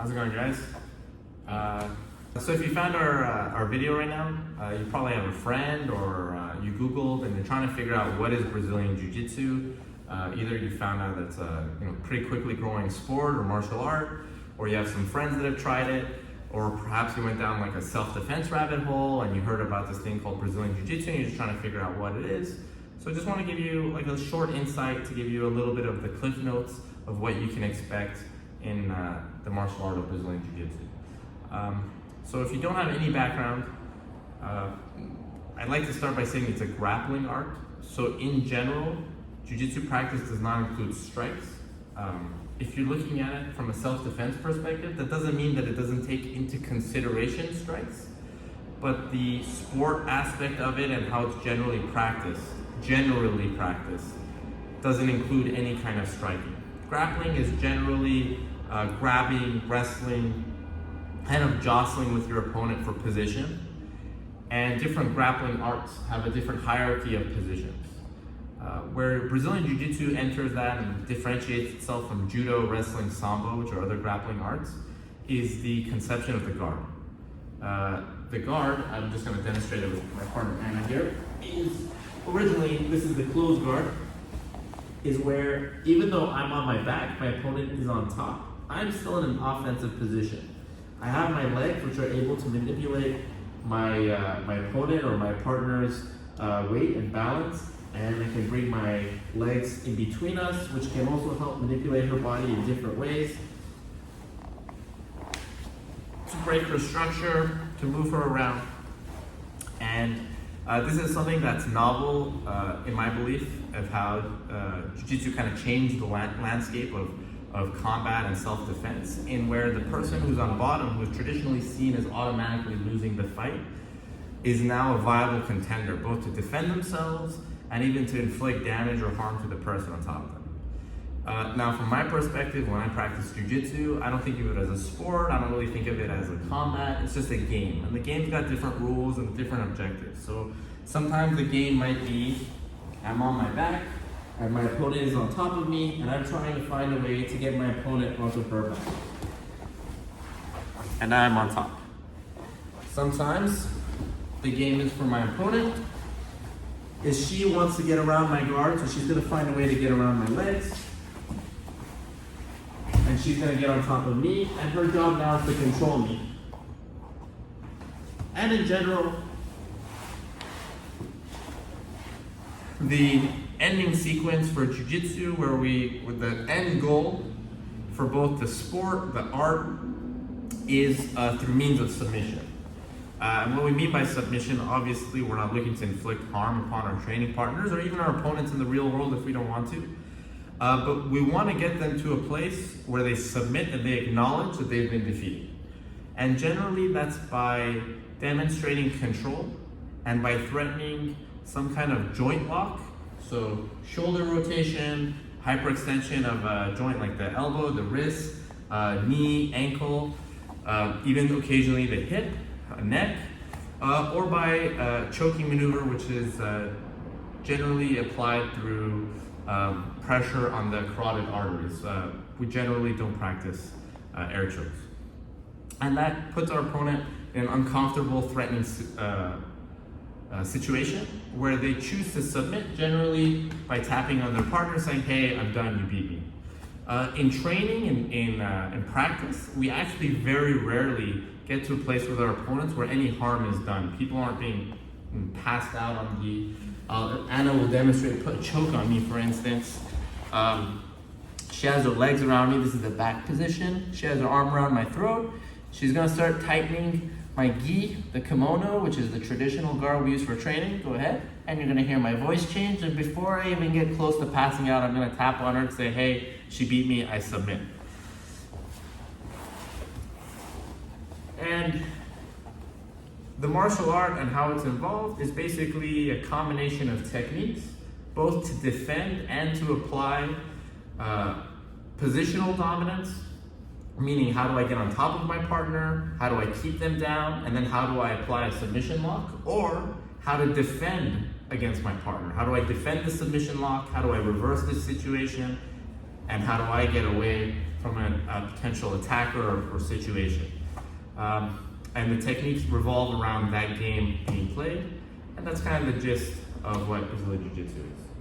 How's it going, guys? So if you found our video right now, you probably have a friend or you Googled and you're trying to figure out what is Brazilian Jiu-Jitsu. Either you found out that's a pretty quickly growing sport or martial art, or you have some friends that have tried it, or perhaps you went down like a self-defense rabbit hole and you heard about this thing called Brazilian Jiu-Jitsu and you're just trying to figure out what it is. So I just want to give you like a short insight to give you a little bit of the cliff notes of what you can expect in the martial art of Brazilian Jiu-Jitsu. So if you don't have any background, I'd like to start by saying it's a grappling art. So in general, Jiu-Jitsu practice does not include strikes. If you're looking at it from a self-defense perspective, that doesn't mean that it doesn't take into consideration strikes, but the sport aspect of it and how it's generally practiced, doesn't include any kind of striking. Grappling is generally grabbing, wrestling, kind of jostling with your opponent for position, and different grappling arts have a different hierarchy of positions. Where Brazilian Jiu-Jitsu enters that and differentiates itself from Judo, wrestling, Sambo, which are other grappling arts, is the conception of the guard. The guard, I'm just going to demonstrate it with my partner Anna here, is originally, this is the closed guard, is where even though I'm on my back, my opponent is on top, I'm still in an offensive position. I have my legs, which are able to manipulate my opponent or my partner's weight and balance, and I can bring my legs in between us, which can also help manipulate her body in different ways to break her structure, to move her around. And this is something that's novel in my belief of how Jiu-Jitsu kind of changed the landscape of combat and self-defense, in where the person who's on bottom, who's traditionally seen as automatically losing the fight, is now a viable contender, both to defend themselves and even to inflict damage or harm to the person on top of them. Now, from my perspective, when I practice Jiu-Jitsu, I don't think of it as a sport. I don't really think of it as a combat. It's just a game. And the game's got different rules and different objectives. So sometimes the game might be, I'm on my back, and my opponent is on top of me, and I'm trying to find a way to get my opponent onto her back. And now I'm on top. Sometimes the game is for my opponent, is she wants to get around my guard, so she's gonna find a way to get around my legs. And she's gonna get on top of me, and her job now is to control me. And in general, the ending sequence for Jiu-Jitsu, with the end goal for both the sport, the art, is through means of submission. And what we mean by submission, obviously, we're not looking to inflict harm upon our training partners or even our opponents in the real world if we don't want to. But we want to get them to a place where they submit and they acknowledge that they've been defeated. And generally, that's by demonstrating control and by threatening some kind of joint lock. So shoulder rotation, hyperextension of a joint like the elbow, the wrist, knee, ankle, even occasionally the hip, neck, or by choking maneuver, which is generally applied through pressure on the carotid arteries. We generally don't practice air chokes. And that puts our opponent in an uncomfortable, threatening situation where they choose to submit, generally by tapping on their partner saying, hey, I'm done, you beat me. In training, in practice, we actually very rarely get to a place with our opponents where any harm is done. People aren't being passed out on the, Anna will demonstrate, put a choke on me, for instance. She has her legs around me, this is the back position. She has her arm around my throat. She's gonna start tightening my gi, the kimono, which is the traditional guard we use for training. Go ahead, and you're gonna hear my voice change, and before I even get close to passing out, I'm gonna tap on her and say, hey, she beat me, I submit. And the martial art and how it's involved is basically a combination of techniques, both to defend and to apply positional dominance, meaning how do I get on top of my partner, how do I keep them down, and then how do I apply a submission lock, or how to defend against my partner. How do I defend the submission lock, how do I reverse this situation, and how do I get away from a potential attacker or situation. And the techniques revolve around that game being played, and that's kind of the gist of what Brazilian Jiu-Jitsu is.